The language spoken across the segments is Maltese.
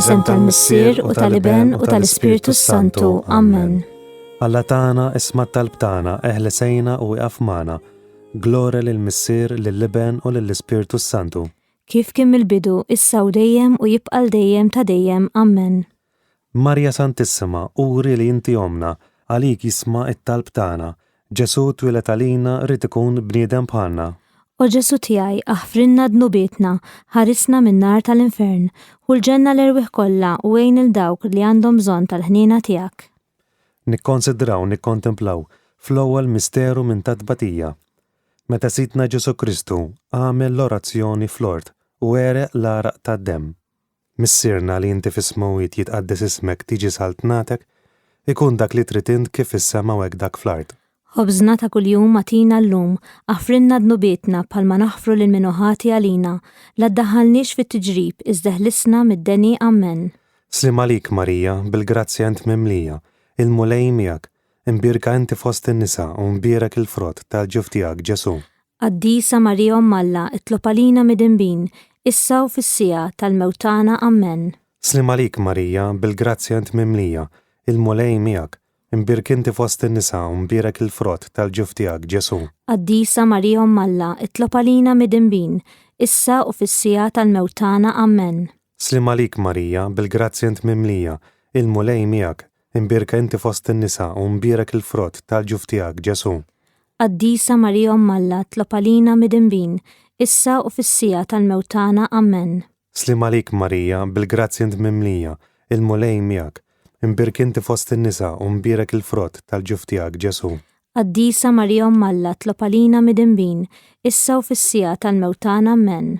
Fisem tal-Missier u tal-Iben u tal-Ispiritu Santu. Amen. Alla tagħna isma' talb tagħna eħlesejna u iqaf magħna. Glorja lill-Missier, lill-Iben u lill-Ispiritu Santu. Kif kien mill-bidu, issa u dejjem u jibqa' dejjem ta' dejjem. Amen. Marja Santissima, uri li inti omna, għalik jisma' it-talb tagħna. Ġesu twilet għalina rid ikun bniedem bħalna. O Ġesu tiegħi, aħfrinna dnubietna, ħarisna min-nar tal-infern, u l-ġenna l-erwieħ kollha u għejn il-dawk li għandhom bżonn tal-ħniena tiegħek. Nikkonsidraw, nikkontemplaw fl-ewwel misteru minn tbatija. Meta Sidna Ġesu Kristu għamel l-orazzjoni fl-ort u għereq l-araq tad-demm. Missierna li inti fis-smawit jitqaddes ismek tiġi saltnatek, ikun dak li trid int kif is-sema u hekk dak fl-art. Ħobżna ta' kuljum matina llum, aħfrinna dnubietna bħalma naħfru lil minuħati għalina, la ddaħħalniex fit-tiġrib iżda ħlisna mid-deni. Amen. Slim għalik Marija, bil-grazzja int mimlija, il-mulej miegħek, imbirka inti fost in-nisa u mbierek il-frott tal-ġuf tiegħek Ġesu. Qaddisa Marija Omm Alla, itlob għalina midinbin, issa u fis-sija tal-mewtana. Amen. Slim għalik Marija, bil-grazzja int mimlija, il-mulej miegħek, imbirk inti fost in-nisa u mbierek il-frott tal-ġuf tiegħek Ġesu. Qaddisa Marija Omm Alla, itlob għalina midinbin, issa u fis-sija tal-mewtana. Amen. Slim għalik Marija, bil-grazzja int mimlija, il-mulej miegħek, imbirka inti fost in-nisa u mbierek il-frott tal-ġuf tiegħek Ġesu. Qaddisa Marija Omm Alla, itlob għalina midinbin, issa u fis-sija tal-mewtana. Amen. Slim għalik Marija, bil-grazzja int mimlija, il-mulej miegħek, imbirk inti fost in-nisa u mbierek il-frott tal-ġuf tiegħek Ġesu. Qaddisa Marija Omm Alla, itlob għalina midinbin, issa u fis-sija tal-mewtana. Amen.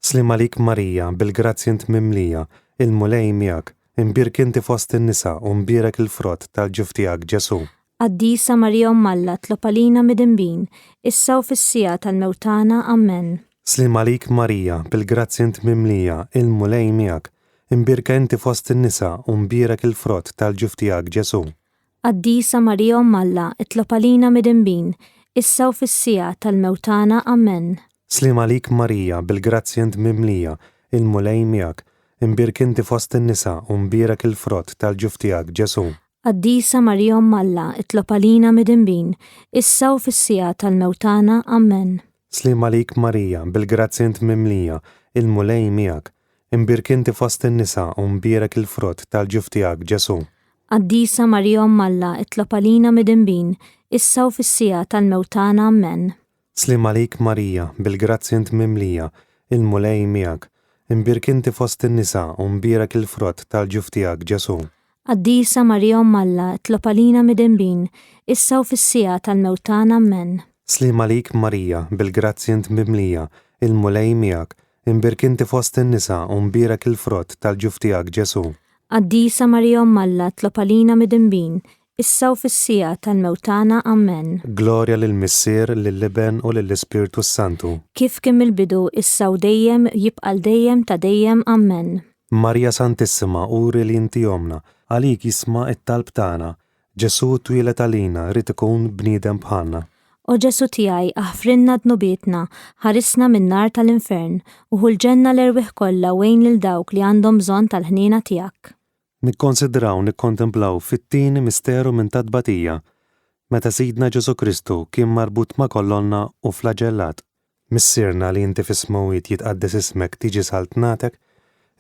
Slim għalik Marija, bil-grazzja int mimlija, il-mulej miegħek, imbirk inti fost in-nisa u mbierek il-frott tal-ġuf tiegħek Ġesu. Qaddisa Marija Omm Alla, itlob għalina midinbin, issa u fis-sija tal-mewtana. Amen. Slim għalik Marija, bil-grazzja int mimlija, il-mulej miegħek, imbirka inti fost in-nisa u mbierek il-frott tal-ġuf tiegħek Ġesu. Qaddisa Marija Omm Alla, itlob għalina midinbin, issa u fis-sija tal-mewtana. Amen. Slim għalik Marija, bil-grazzja int mimlija, il-mulej miegħek, imbirk inti fost in-nisa u mbierek il-frott tal-ġuf tiegħek Ġesu. Qaddisa Marija Omm Alla, itlob għalina midinbin, issa u fis-sija tal-mewtana. Amen. Slim għalik Marija, bil-grazzja int mimlija, il-mulej miegħek, imbirk inti fost in-nisa u mbierek il-frott tal-ġuf tiegħek Ġesu. Qaddisa Marija Omm Alla, itlob għalina midinbin, issa u fis-sija tal-mewtana. Amen. Slim għalik Marija, bil-grazzja int mimlija, il-mulej miegħek, imbirk inti fost in-nisa u mbierek il-frott tal-ġuf tiegħek Ġesu. Qaddisa Marija Omm Alla, itlob għalina midinbin, issa u fis-sija tal-mewtana. Amen. Slim għalik Marija, bil-grazzja int mimlija, il-mulej miegħek, imbirk inti fost in-nisa u mbierek il-frott tal-ġuf tiegħek Ġesu. Qaddisa Marija Omm Alla, itlob għalina midinbin, issa u fis-sija tal-mewtana. Amen. Glorja lill-Missier, lill-Iben u lill-Ispiritu Santu. Kif kien mill-bidu, issa u dejjem jibqa' dejjem ta' dejjem. Amen. Marja Santissima, uri li inti omna, għalik jisma' it-talb tagħna. Ġesu twilet għalina rid ikun bniedem bħalna. O Ġesu tiegħi, aħfrinna dnubietna, ħarisna min-nar tal-infern, u l-ġenna l-erwieħ kollha u għejn lil dawk li għandhom bżonn tal-ħniena tiegħek. Nikkonsidraw, nikkontemplaw fit-tieni misteru minn tbatija. Meta Sidna Ġesu Kristu kien marbut ma' kollonna u flaġellat. Missierna li inti fis-smawit jitqaddes ismek tiġi saltnatek,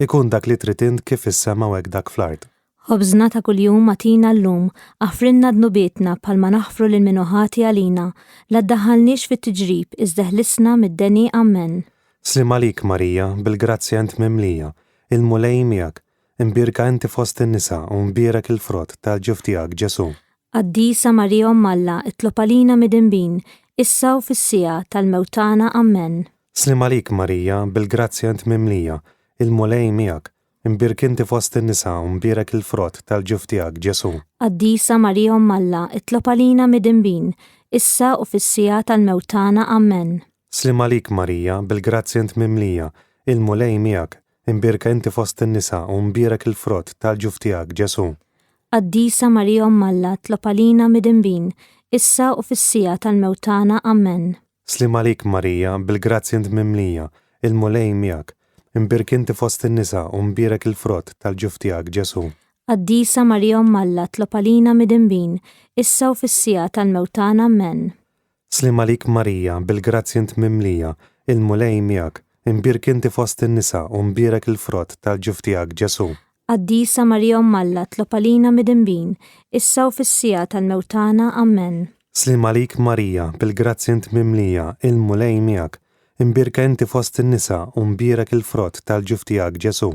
ikun dak li trid int kif is-sema u hekk dak fl-art. Ħobżna ta' kuljum matina llum, aħfrinna dnubietna bħalma naħfru lil minuħati għalina, la ddaħħalniex fit-tiġrib iżda ħlisna mid-deni. Amen. Slim għalik Marija, bil-grazzja int mimlija, il-mulej miegħek, imbirka inti fost in-nisa u mbierek il-frott tal-ġuf tiegħek Ġesu. Qaddisa Marija Omm Alla, itlob għalina midinbin, issa u fis-sija tal-mewtana. Amen. Slim għalik Marija, bil-grazzja int mimlija, il-mulej miegħek, imbirk inti fost in-nisa u mbierek il-frott tal-ġuf tiegħek Ġesu. Qaddisa Marija Omm Alla, itlob għalina midinbin, issa u fis-sija tal-mewtana. Amen. Slim għalik Marija, bil-grazzja int mimlija, il-mulej miegħek, imbirka inti fost in-nisa u mbierek il-frott tal-ġuf tiegħek Ġesu. Qaddisa Marija Omm Alla, itlob għalina midinbin, issa u fis-sija tal-mewtana. Amen. Slim għalik Marija, bil-grazzja int mimlija, il-mulej miegħek, imbirk inti fost in-nisa u mbierek il-frott tal-ġuf tiegħek Ġesu. Qaddisa Marija Alla, tlob għalina midinbin, issa u fis-sija tal-mewtana Amen. Slim għalik Marija, bil-grazzi int mimlija, il-mulej miegħek, imbirk inti fost in-nisa u mbierek il-frott tal-ġuf tiegħek Ġesu. Qaddisa Marija Alla, tlob għalina midinbin, issa u fis-sija tal-mewtana Amen. Slim għalik Marija, bil-grazzi int mimlija, il-mulej miegħek, imbirka inti fost in-nisa u mbierek il-frott tal-ġuf tiegħek Ġesu.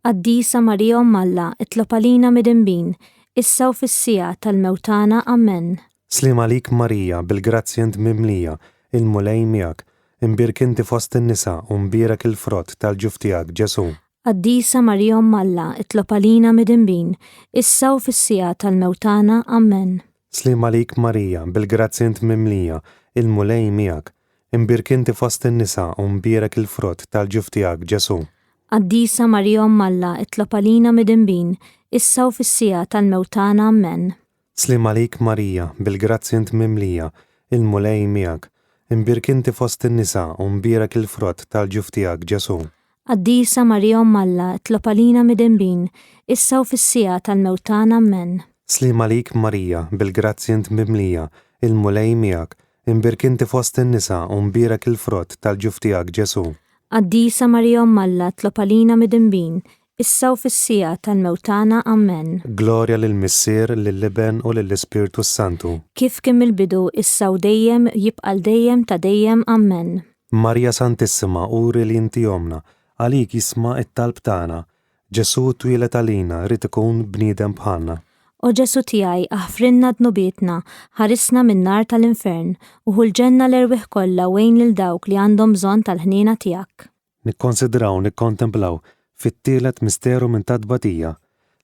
Qaddisa Marija Alla, tlob għalina midinbin, issa u fis-sija tal-mewtana Amen. Slim għalik Marija, bil-grazzi int mimlija, il-mulej miegħek, imbirk inti fost in-nisa u mbierek il-frott tal-ġuf tiegħek Ġesu. Qaddisa Marija Alla, tlob għalina midinbin, issa u fis-sija tal-mewtana Amen. Slim għalik Marija, bil-grazzi int mimlija, il-mulej miegħek, imbirk inti fost in-nisa u mbierek il-frott tal-ġuf tiegħek Ġesu. Qaddisa Marija Alla, tlob għalina midinbin, issa u fis-sija tal-mewtana Amen. Slim għalik Marija, bil-grazzi int mimlija, il-mulej miegħek, imbirk inti fost in-nisa u mbierek il-frott tal-ġuf tiegħek Ġesu. Qaddisa Marija Alla, tlob għalina midinbin, issa u fis-sija tal-mewtana Amen. Slim għalik Marija, bil-grazzi int mimlija, il-mulej miegħek, imbirk inti fost in-nisa u mbierek il-frott tal-ġuf tiegħek Ġesu. Qaddisa Marija Alla, tlob għalina midinbin, issa u fis-sija tal-mewtana Amen. Glorja lill-Missier, lill-Iben u lill-Ispirtu Santu. Kif kien mill-bidu issa u dejjem jibqal dejjem ta' dejjem Amen. Marja Santissima, uri li inti jomna, għalik jisma' it-talb tagħna. Ġesu twilet għalina rid ikun bniedem bħalna. O Ġesu tiegħi aħfrinna dnubietna, ħarisna min-nar tal-infern u ħulġenna l-erwieħ kollha wejn lil dawk li għandhom bżonn tal-ħniena tiegħek. Nikkonsidraw, nikkontemplaw fit-tielet misteru minn tadbatija,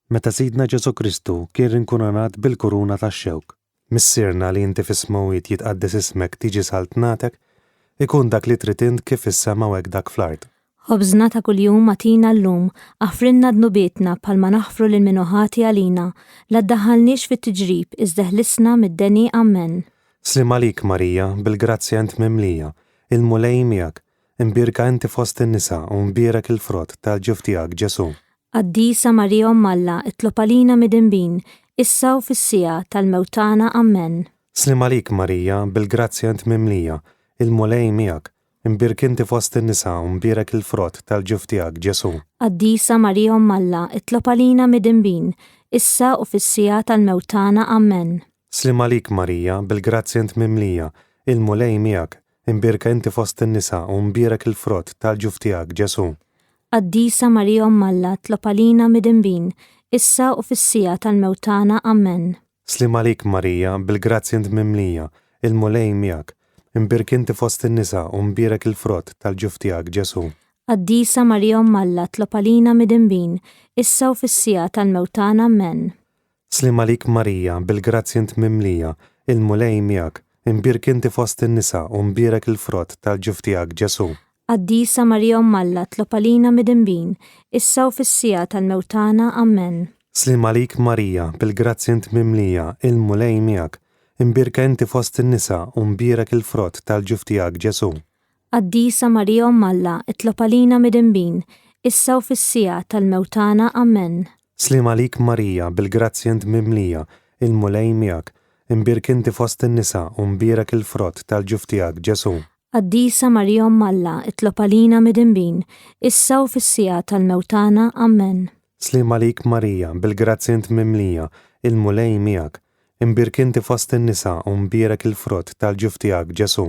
meta Sidna Ġesu Kristu kien inkunanat bil-kuruna tax-xewk. Missierna li inti fis-smawiet jitqaddes ismek tiġi saltnatek, ikun dak li trid int kif is-sema u hekk dak fl-ard. Ħobżna ta' kuljum matina llum, aħfrinna dnubietna bħalma naħfru lil minuħati għalina, la ddaħħalniex fit-tiġrib iżda ħlisna mid-deni Amen. Slim għalik Marija, bil-grazzi int mimlija, il-mulej miegħek, imbirka inti fost in-nisa u mbierek il-frott tal-ġuf tiegħek Ġesu. Qaddisa Marija Alla, tlob għalina midinbin, issa u fis-sija tal-mewtana Amen. Slim għalik Marija, bil-grazzi int mimlija, il-mulej miegħek, imbirk inti fost in-nisa u mbierek il-frott tal-ġuf tiegħek Ġesu. Qaddisa Marija Alla, tlob għalina midinbin, issa u fis-sija tal-mewtana Amen. Slim għalik Marija, bil-grazzi int mimlija, il-mulej miegħek, imbirka inti fost in-nisa u mbierek il-frott tal-ġuf tiegħek Ġesu. Qaddisa Marija Alla, tlob għalina midinbin, issa u fis-sija tal-mewtana Amen. Slim għalik Marija, bil-grazzi int mimlija, il-mulej miegħek, imbirk inti fost in-nisa u mbierek il-frott tal-ġuf tiegħek Ġesu. Qaddisa Marija Alla, tlob għalina midinbin, issa u fis-sija tal-mewtana Amen. Slim għalik Marija, bil-grazzi int mimlija, il-mulej miegħek, imbirk inti fost in-nisa u mbierek il-frott tal-ġuf tiegħek Ġesu. Qaddisa Marija Alla, tlob għalina midinbin, issa u fis-sija tal-mewtana Amen. Slim għalik Marija, bil-grazzi int mimlija, il-mulej miegħek, imbirka inti fost in-nisa u mbierek il-frott tal-ġuf tiegħek Ġesu. Qaddisa Marija Alla, tlob għalina midinbin, issa u fis-sija tal-mewtana Amen. Slim għalik Marija, bil-grazzi int mimlija, il-mulej miegħek, imbirk inti fost in-nisa u mbierek il-frott tal-ġuf tiegħek Ġesu. Qaddisa Marija Alla, tlob għalina midinbin, issa u fis-sija tal-mewtana Amen. Slim għalik Marija, bil-grazzi int mimlija, il-mulej miegħek, imbirk inti fost in-nisa u mbierek il-frott tal-ġuf tiegħek Ġesu.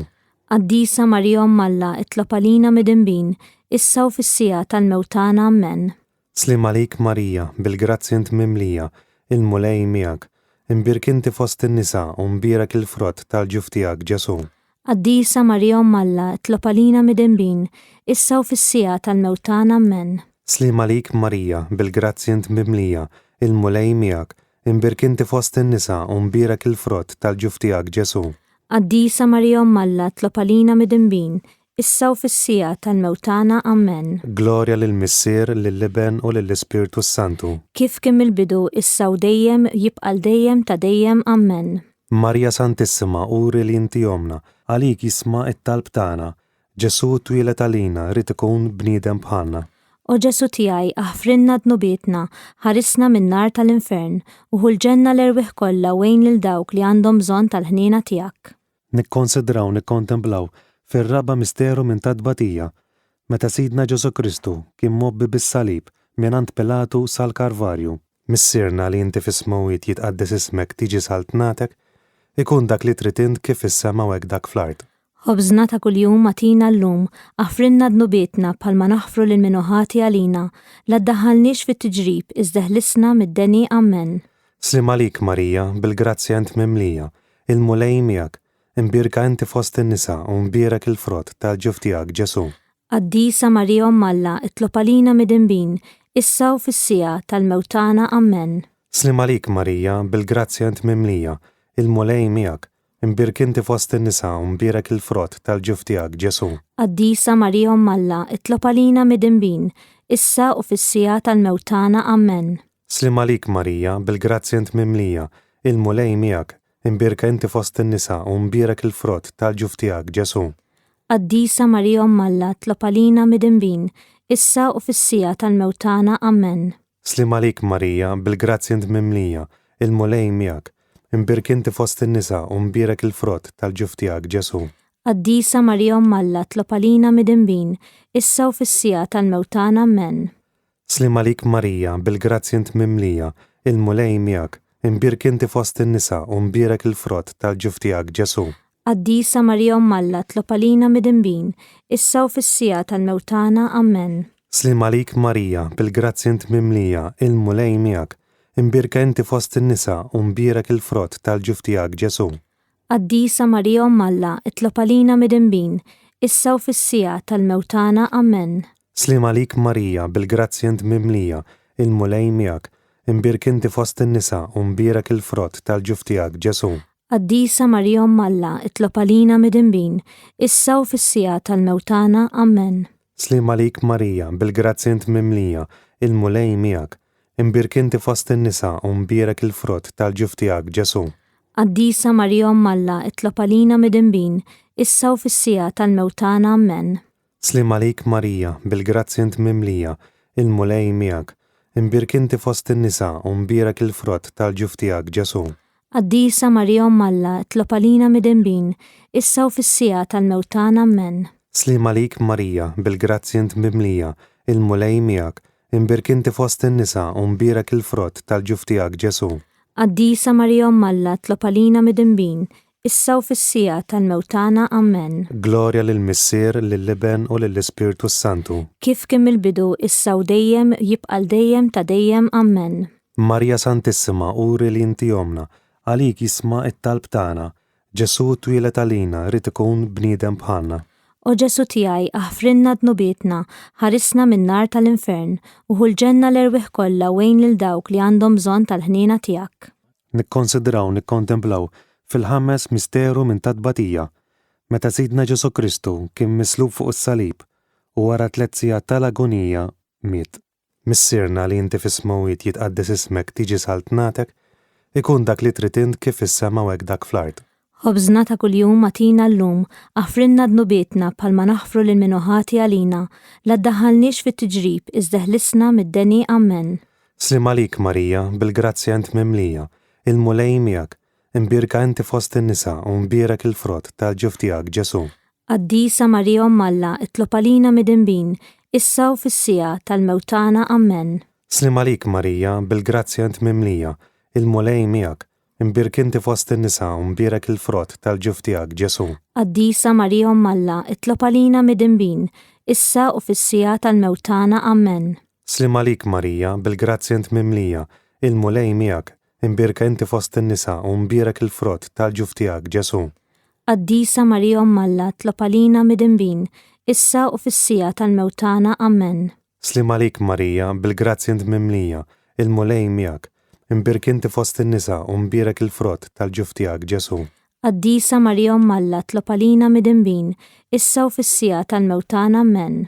Qaddisa Marija Alla, tlob għalina midinbin, issa u fis-sija tal-mewtana Amen. Slim għalik Marija, bil-grazzi int mimlija, il-mulej miegħek, imbirk inti fost in-nisa u mbierek il-frott tal-ġuf tiegħek Ġesu. Qaddisa Marija Alla, tlob għalina midinbin, issa u fis-sija tal-mewtana Amen. Slim għalik Marija, bil-grazzi int mimlija, il-mulej miegħek, imbirk inti fost in-nisa u mbierek il-frott tal-ġuf tiegħek Ġesu. Qaddisa Marija Alla, tlob għalina midinbin, issa u fis-sija tal-mewtana Amen. Glorja lill-Missier, lill-Iben u lill-Ispirtu Santu. Kif kien mill-bidu issa u dejjem jibqal dejjem ta' dejjem Amen. Marja Santissima, uri li inti jomna, għalik jisma' it-talb tagħna. Ġesu twilet għalina rid ikun bniedem bħalna. O Ġesu tiegħi aħfrinna dnubietna, ħarisna min-nar tal-infern u ħulġenna l-erwieħ kollha wejn lil dawk li għandhom bżonn tal-ħniena tiegħek. Nikkonsidraw nikkontemplaw fir-raba misteru minn tadbatija meta Sidna Ġesu Kristu kien mobbi bis-salib mingħand Pilatu sal-Karvarju. Missierna li inti fis-smawiet jitqaddes ismek tiġi saltnatek, ikun dak li trid int kif is-sema u hekk dak fl-ard. Ħobżna ta' kuljum matina llum, aħfrinna dnubietna bħalma naħfru lil minuħati għalina, la ddaħħalniex fit-tiġrib iżda ħlisna mid-deni Amen. Slim għalik Marija, bil-grazzja int mimlija, il-mulej miegħek, imbirka inti fost in-nisa u mbierek il-frott tal-ġuf tiegħek Ġesu. Qaddisa Marija Omm Alla, itlob għalina mid-inbin, issa u fis-sija tal-mewtana Amen. Slim għalik Marija, bil-grazzja int mimlija, il-mulej miegħek, imbirk inti fost in-nisa u mbierek il-frott tal-ġuf tiegħek Ġesu. Qaddisa Marija Omm Alla, itlob għalina mid-inbin, issa u fis-sija tal-mewtana Amen. Slim għalik Marija, bil-grazzja int mimlija, il-mulej miegħek, imbirka inti fost in-nisa u mbierek il-frott tal-ġuf tiegħek Ġesu. Qaddisa Marija Omm Alla, itlob għalina mid-inbin, issa u fis-sija tal-mewtana Amen. Slim għalik Marija, bil-grazzja int mimlija, il-mulej miegħek, imbirk inti fost in-nisa u mbierek il-frott tal-ġuf tiegħek Ġesu. Qaddisa Marija Omm Alla, itlob għalina mid-inbin, issa u fis-sija tal-mewtana Amen. Slim għalik Marija, bil-grazzja int mimlija, il-mulej miegħek, imbirk inti fost in-nisa u mbierek il-frott tal-ġuf tiegħek Ġesu. Qaddisa Marija Omm Alla, itlob għalina mid-inbin, issa u fis-sija tal-mewtana Amen. Slim għalik Marija, bil-grazzja int mimlija, il-mulej miegħek, imbirka inti fost in-nisa u mbierek il-frott tal-ġuf tiegħek Ġesu. Qaddisa Marija Omm Alla, itlob għalina mid-inbin, issa u fis-sija tal-mewtana Amen. Slim għalik Marija, bil-grazzja int mimlija, il-mulej miegħek, imbirk inti fost in-nisa u mbierek il-frott tal-ġuf tiegħek Ġesu. Qaddisa Marija Omm Alla, itlob għalina mid-inbin, issa u fis-sija tal-mewtana Amen. Slim għalik Marija, bil-grazzja int mimlija, il-mulej miegħek, imbirk inti fost in-nisa u mbierek il-frott tal-ġuf tiegħek Ġesu. Qaddisa Marija Omm Alla, itlob għalina mid-inbin, issa u fis-sija tal-mewtana Amen. Slim għalik Marija, bil-grazzja int mimlija, il-mulej miegħek, imbirk inti fost in-nisa u mbierek il-frott tal-ġuf tiegħek Ġesu. Qaddisa Marija Omm Alla, itlob għalina mid-inbin, issa u fis-sija tal-mewtana Amen. Slim għalik Marija, bil-grazzja int mimlija, il-mulej miegħek, imbirk inti fost in-nisa u mbierek il-frott tal-ġuf tiegħek Ġesu. Qaddisa Marija Omm Alla, itlob għalina mid-inbin, issa u fis-sija tal-mewtana Amen. Glorja lill-Missier, lill-Iben u lill-Ispirtu Santu. Kif kien mill-bidu issa u dejjem jibqa' dejjem ta' dejjem Amen. Marja Santissima, uri li inti jomna, għalik jisma' it-talb tagħna, Ġesu twilet għalina rid ikun bniedem bħalna. O Ġesu tiegħi aħfrinna dnubietna, ħarisna min-nar tal-infern u ħulġenna l-erwieħ kollha wejn lil dawk li għandhom bżonn tal-ħniena tiegħek. Nikkonsidraw nikkontemplaw fil-ħames misteru minn tadbatija meta Sidna Ġesu Kristu kien mislub fuq is-salib u wara 3 sigħat tal-agonija miet. Missierna li inti fis-smawiet jitqaddes ismek tiġi saltnatek, ikun dak li trid int kif is-sema u hekk dak fl-ard. Ħobżna ta' kuljum matina llum, aħfrinna dnubietna bħalma naħfru lil minuħati għalina, la ddaħħalniex fit-tiġrib iżda ħlisna mid-deni Amen. Slim għalik Marija, bil-grazzja int mimlija, il-mulej miegħek, imbirka inti fost in-nisa u mbierek il-frott tal-ġuf tiegħek Ġesu. Qaddisa Marija Omm Alla, itlob għalina mid-inbin, issa u fis-sija tal-mewtana Amen. Slim għalik Marija, bil-grazzja int mimlija, il-mulej miegħek, imbirk inti fost in-nisa u mbierek il-frott tal-ġuf tiegħek Ġesu. Qaddisa Marija Omm Alla, itlob għalina mid-inbin, issa u fis-sija tal-mewtana Amen. Slim għalik Marija, bil-grazzja int mimlija, il-mulej miegħek, imbirka inti fost in-nisa u mbierek il-frott tal-ġuf tiegħek Ġesu. Qaddisa Marija Omm Alla, itlob għalina mid-inbin, issa u fis-sija tal-mewtana Amen. Slim għalik Marija, bil-grazzja int mimlija, il-mulej miegħek, imbirk inti fost in-nisa u mbierek il-frott tal-ġuf tiegħek Ġesu. Qaddisa Marija Omm Alla, itlob għalina mid-inbin, issa u fis-sija tal-mewtana Amen.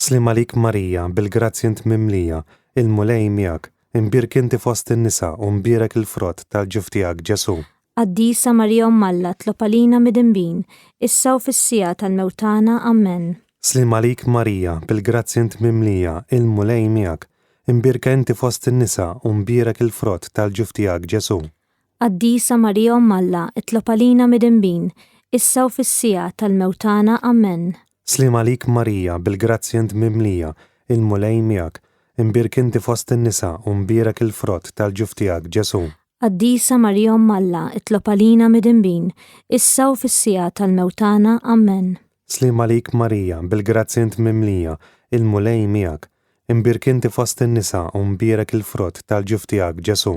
Slim għalik Marija, bil-grazzja int mimlija, il-mulej miegħek, imbirk inti fost in-nisa u mbierek il-frott tal-ġuf tiegħek Ġesu. Qaddisa Marija Omm Alla, itlob għalina mid-inbin, issa u fis-sija tal-mewtana Amen. Slim għalik Marija, bil-grazzi int mimlija, il-mulej miegħek, imbirka inti fost in-nisa u mbierak il-frott tal-ġuf tiegħek Ġesu. Qaddisa Marija Omm Alla, itlob għalina midinbin, issa u fis-sija tal-mewtana. Amen. Slim għalik Marija, bil-grazzi int mimlija, il-mulej miegħek, imbirka inti fost in-nisa u mbierak il-frott tal-ġuf tiegħek Ġesu. Qaddisa Marija Omm Alla, itlob għalina midinbin, issa u fis-sija tal-mewtana. Amen. Slim għalik Marija, bil-grazzi int mimlija, il-mulej miegħek, imbirka inti fost in-nisa u mbierak il-frott tal-ġuf tiegħek Ġesu.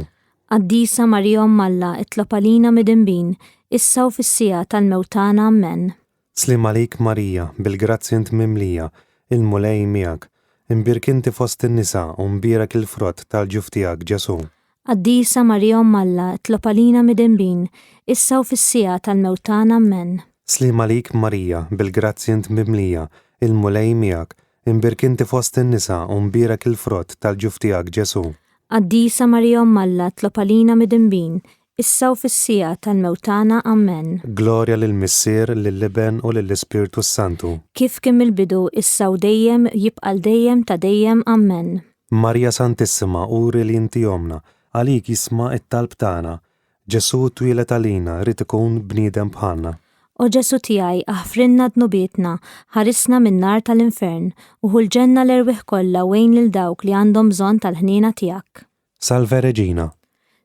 Qaddisa Marija Omm Alla, itlob għalina midinbin, issa u fis-sija tal-mewtana. Amen. Slim għalik Marija, bil-grazzi int mimlija, il-mulej miegħek, imbirka inti fost in-nisa u mbierak il-frott tal-ġuf tiegħek Ġesu. Qaddisa Marija Omm Alla, itlob għalina midinbin, issa u fis-sija tal-mewtana. Amen. Slim għalik Marija, bil-grazzi int mimlija, il-mulej miegħek, imbirka inti fost in-nisa u mbierak il-frott tal-ġuf tiegħek Ġesu. Qaddisa Marija Omm Alla, itlob għalina midinbin, issa u fis-sija tal-mewtana. Amen. Glorja lill-Missier, lill-Iben u lill-Ispirtu Santu. Kif kien mill-bidu, issa u dejjem, jibqal dejjem ta' dejjem. Amen. Marja Santissima, uri li inti jomna, għalik jisma' it-talb tagħna. Ġesu twilet għalina, rid ikun bniedem bħalna. O Ġesu tiegħi, aħfrinna dnubietna, ħarisna min-nar tal-infern, u ħulġenna l-erwieħ kollha wejn lil dawk li għandhom bżonn tal-ħniena tiegħek. Salve Reġina.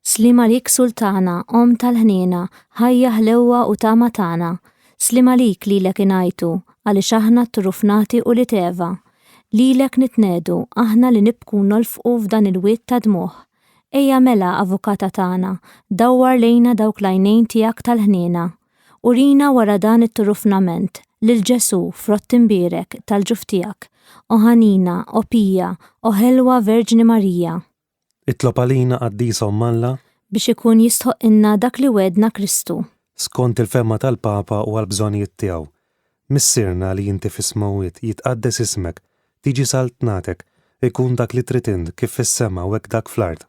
Slim għalik Sultana, Om tal-ħniena, ħajja ħlewwa u tama tagħna. Slim għalik lilek ingħajtu, għaliex aħna t-trufnati u li teva. Lilek nitnedu, aħna li nibku nolfqu f'dan il-wiet ta' dmuħ. Ejja mela, Avukata tagħna, dawwar lejna dawk l-għajnejn tiegħek tal-ħniena. Urina wara dan it-trufnament lil Ġesu frott imbierek tal-ġuf tiegħek, o ħanina, o Pija, o ħelwa Verġni Marija. Itlob għalina Qaddisa Omm Alla biex ikun jistħoq inna dak li wedna Kristu. skont il-femma tal-Papa u għal-bżonijiet tiegħu. Missirna li inti fis-smawiet jitqaddes ismek, tiġi saltnatek, ikun dak li trid int kif fis-sema u hekk dak fl-ard.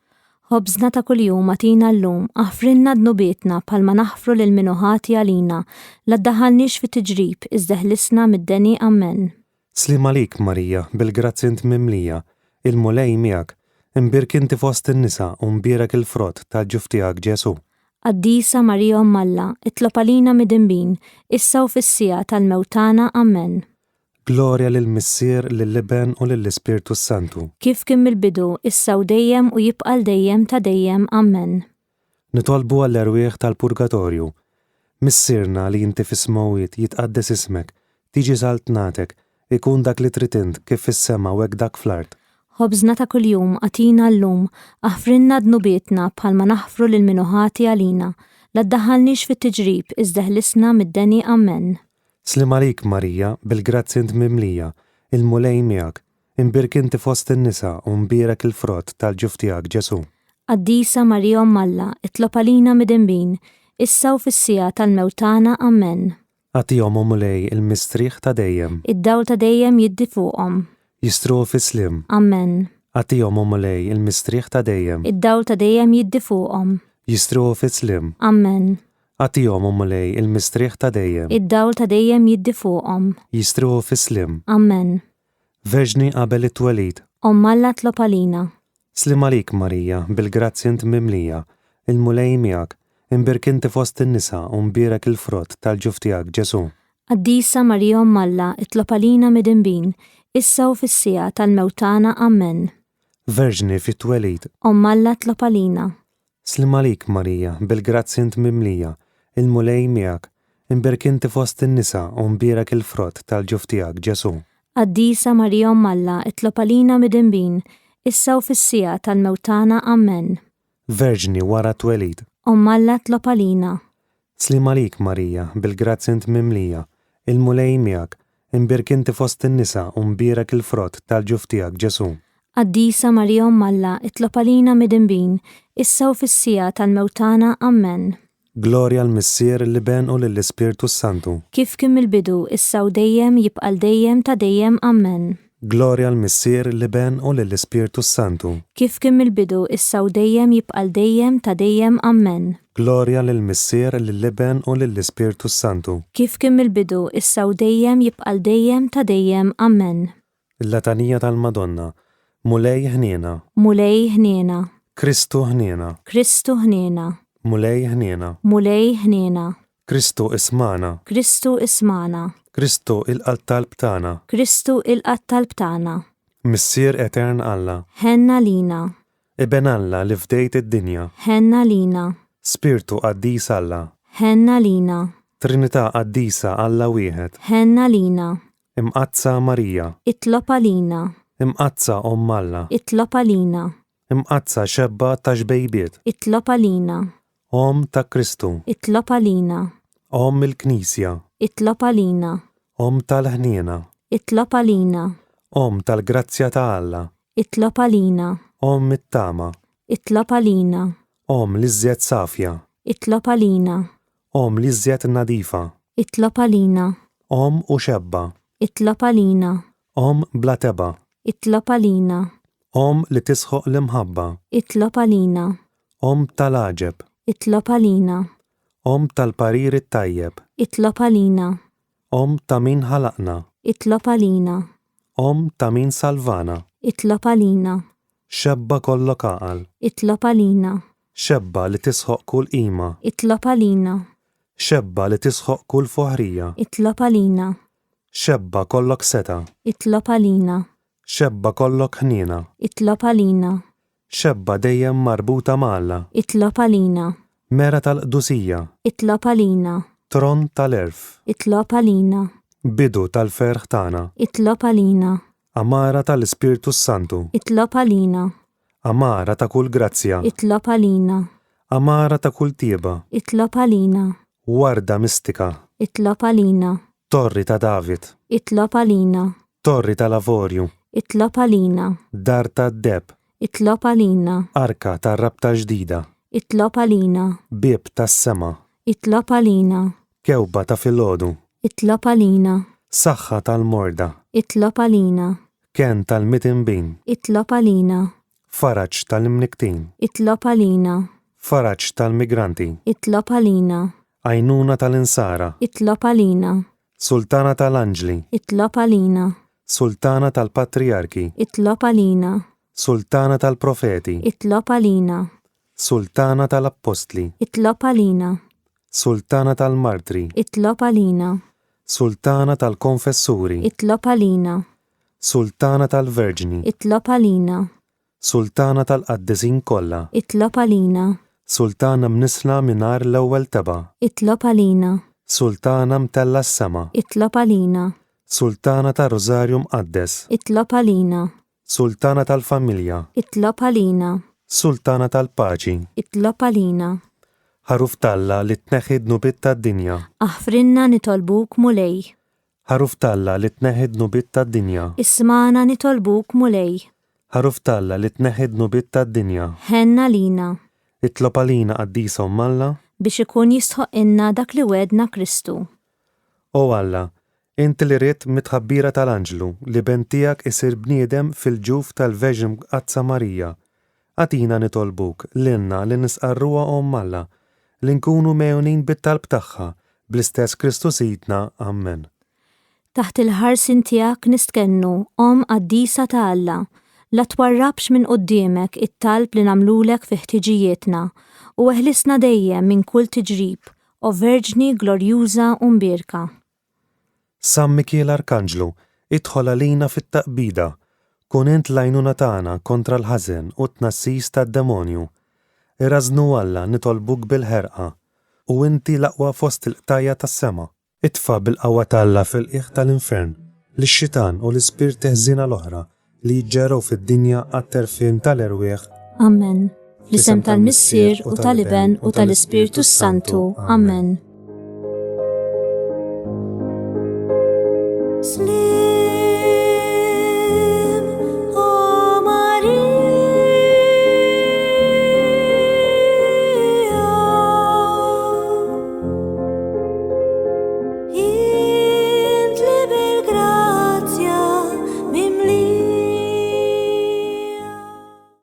Ħobżna ta' kuljum atina llum, aħfrinna dnubietna bħalma naħfru lil minuħati għalina, la ddaħħalniex fit-tiġrib, iżda ħlisna mid-deni. Amen. Slim għalik Marija, bil-grazzi int mimlija, il-mulej miegħek, imbirka inti fost in-nisa u mbierak il-frott tal-ġuf tiegħek Ġesu. Qaddisa Marija Omm Alla, itlob għalina midinbin, issa u fis-sija tal-mewtana. Amen. Glorja lill-Missier, lill-Iben u lill-Ispirtu Santu. Kif kien mill-bidu, issa u dejjem u jibqal dejjem ta' dejjem. Amen. Nitolbu għall-erwieħ tal-Purgatorju. Missirna li inti fis-smawiet jitqaddes ismek, tiġi saltnatek, ikun dak li trid int kif fis-sema u hekk dak fl-ard. Ħobżna ta' kuljum atina llum, aħfrinna dnubietna bħalma naħfru lil minuħati għalina, la ddaħħalniex fit-tiġrib, iżda ħlisna mid-deni. Amen. Slim għalik Marija, bil-grazzi int mimlija, il-mulej miegħek, imbirka inti fost in-nisa u mbierak il-frott tal-ġuf tiegħek Ġesu. Qaddisa Marija Omm Alla, itlob għalina midinbin, issa u fis-sija tal-mewtana. Amen. Għatihom u mulej il-mistrieħ ta' dejjem, Id-dawl ta' dejjem jiddi fuqhom. jistruħu fis-slim. Amen. Għatihom u mulej il-mistrieħ ta' dejjem, Id-dawl ta' dejjem jiddi fuqhom. jistruħu fis-slim. Amen. Għatihom u mulej il-mistrieħ ta' dejjem, Id-dawl ta' dejjem jiddi fuqhom. jistruħu fis-slim. Amen. Verġni qabel it-twelid. Omm Alla, tlob għalina. Slim għalik Marija, bil-grazzi int mimlija, il-mulej miegħek, imbirka inti fost in-nisa u mbierak il-frott tal-ġuf tiegħek Ġesu. Qaddisa Marija Omm Alla, itlob għalina midinbin, issa u fis-sija tal-mewtana. Amen. Verġni fit-twelid. Omm Alla, tlob għalina. Slim għalik Marija, bil-grazzi int mimlija, il-mulej miegħek, imbirka inti fost in-nisa u mbierak il-frott tal-ġuf tiegħek Ġesu. Qaddisa Marija Omm Alla, itlob għalina midinbin, issa u fis-sija tal-mewtana. Amen. Verġni wara twelid. Omm Alla, tlob għalina. Slim għalik Marija, bil-grazzi int mimlija, il-mulej miegħek, imbirka inti fost in-nisa u mbierak il-frott tal-ġuf tiegħek Ġesu. Qaddisa Marija Omm Alla, itlob għalina midinbin, issa u fis-sija tal-mewtana. Amen. Glorja l-Missier, l-Iben u lill-Ispirtu Santu. Kif kien mill-bidu, issa u dejjem jibqal dejjem ta' dejjem. Amen. Glorja l-Missier l-Iben u lill-Ispirtu Santu. kif kien mill-bidu issa u dejjem jibqa' l-dejjem ta' dejjem Amen. Glorja lill-Missier lill-Iben u lill-Ispirtu Santu. Kif kien mill-bidu issa u dejjem jibqa' l-dejjem ta' dejjem Amen. Il-Latanija tal-Madonna. Mulej ħniena. Mulej ħniena. Kristu ħniena. Kristu ħniena. Mulej ħniena. Mulej ħniena. Kristu ismana. Kristu ismana. Kristu il-qalb tagħna. Kristu il-qalb tagħna. Missier Etern Alla. Ħenna lina. Iben Alla li fdejt id-dinja. Ħenna lina. Spirtu qaddis Alla. Ħenna lina. Trinità qaddisa Alla wieħed. Ħenna lina. Imqazza Marija. Itlob għalina. Imqazza Omm Alla. Itlob għalina. Imqazza xebba ta' xbejbiet. Itlob għalina. Om ta' Kristu. Itlob għalina. Om il-Knisja. Itlob għalina. Om tal-ħniena. Itlob għalina. Om tal-grazzja ta' Alla. Itlob għalina. Om it-tama. Itlob għalina. Om l-iżjed safja. Itlob għalina. Om l-iżjed nadifa. Itlob għalina. Om u xebba. Itlob għalina. Om bla teba. Itlob għalina. Om li tisħoq l-imħabba. Itlob għalina. Om tal-aġeb. Itlob għalina. Om tal-parir it-tajjeb. Itlob għalina. Om ta' min ħalaqna. Itlob għalina. Om ta' min salvana. Itlob għalina. Xebba kollok aqal. Itlob għalina. Xebba li tisħoq kull qima. Itlob għalina. Xebba li tisħoq kull foħrija. Itlob għalina. Xebba kollok seta. Itlob għalina. Xebba kollok ħniena. Itlob għalina. Xebba dejjem marbuta ma'Alla. Itlob għalina. Mera tal-qdusija. Itlob għalina. Tron tal-erf. Itlob għalina. Bidu tal-ferħ tagħna. Itlob għalina. Amara tal-Ispirtu Santu. Itlob għalina. Amara ta' kull grazzja. Itlob għalina. Amara ta' kull tieba. Itlob għalina. Warda mistika. Itlob għalina. Torri ta' David. Itlob għalina. Torri tal-Avorju. Itlob għalina. Dar ta' Deb. Itlob għalina. Arka ta' rabta ġdida. Itlob għalina. Bib tas sema. Itlob għalina. Kewba ta' filgħodu. Itlob għalina. Saħħa tal-morda. Itlob għalina. Ken tal-mitinbin. Itlob għalina. Faraġ tal-imniktin. Itlob għalina. Faraġ tal-migranti. Itlob għalina. Għajnuna tal-insara. Itlob għalina. Sultana tal-anġli. Itlob għalina. Sultana tal-patriarki. Itlob għalina. Sultana tal-profeti. Itlob għalina. Sultana tal-appostli. Itlob għalina. Sultana tal-martri. Itlob għalina. Sultana tal-konfessuri. Itlob għalina. Sultana tal-verġni. Itlob għalina. Sultana tal-qaddisin kollha. Itlob għalina. Sultana mnisla minar l-ewwel teba'. Itlob għalina. Sultana mtella s-sema. Itlob għalina. Sultana tal-Rożarju Mqaddes. Itlob għalina. Sultana tal-familja. Itlob għalina. Sultana tal-paċi. Itlob għalina. Ħaruf talla li tneħħid nubit tad-dinja. Aħfrinna nitolbuk mulej. Ħaruf talla li tneħħid nubit tad-dinja. Ismana nitolbuk mulej. Ħaruf talla li tneħħid nubit tad-dinja. Ħenna lina. Itlob għalina qaddisa Omm Alla. Biex ikun jistħoq inna dak li wedna Kristu. O Alla, inti li ried mitħabbira tal-anġlu li bentijak isir bniedem fil-ġuf tal-Verġin Mqazza Marija. Għatina nitolbuk l-inna li nisqarruha Omm Alla li nkunu mewnin bit-talb tagħha bl-istess Kristu Sidna. Amen. Taħt il-ħarsin tiegħek nistkennu Omm qaddisa ta' Alla, la twarrabx minn quddiemek it-talb li nagħmlulek fi ħtiġijietna u eħlisna dejjem minn kull tiġrib, o Verġni glorjuża u mbierka. San Mikiel Arkanġlu, idħol għalina fit-taqbida, kun int l-għajnuna tagħna kontra l-ħażen u t-tnassis tad-demonju. Irażnu Alla nitolbuk bil-ħerqa u inti l-aqwa fost il-qtajja tas-sema. Itfa' bil-qawwa talla fil-qiegħ tal-infern lix-xitan u l-ispirt teħżina l-oħra li jġġergħu fid-dinja għat-terfien tal-erwieħ. Amen. L-isem tal-Missier u tal-Iben u tal-Ispirtu Santu. Amen.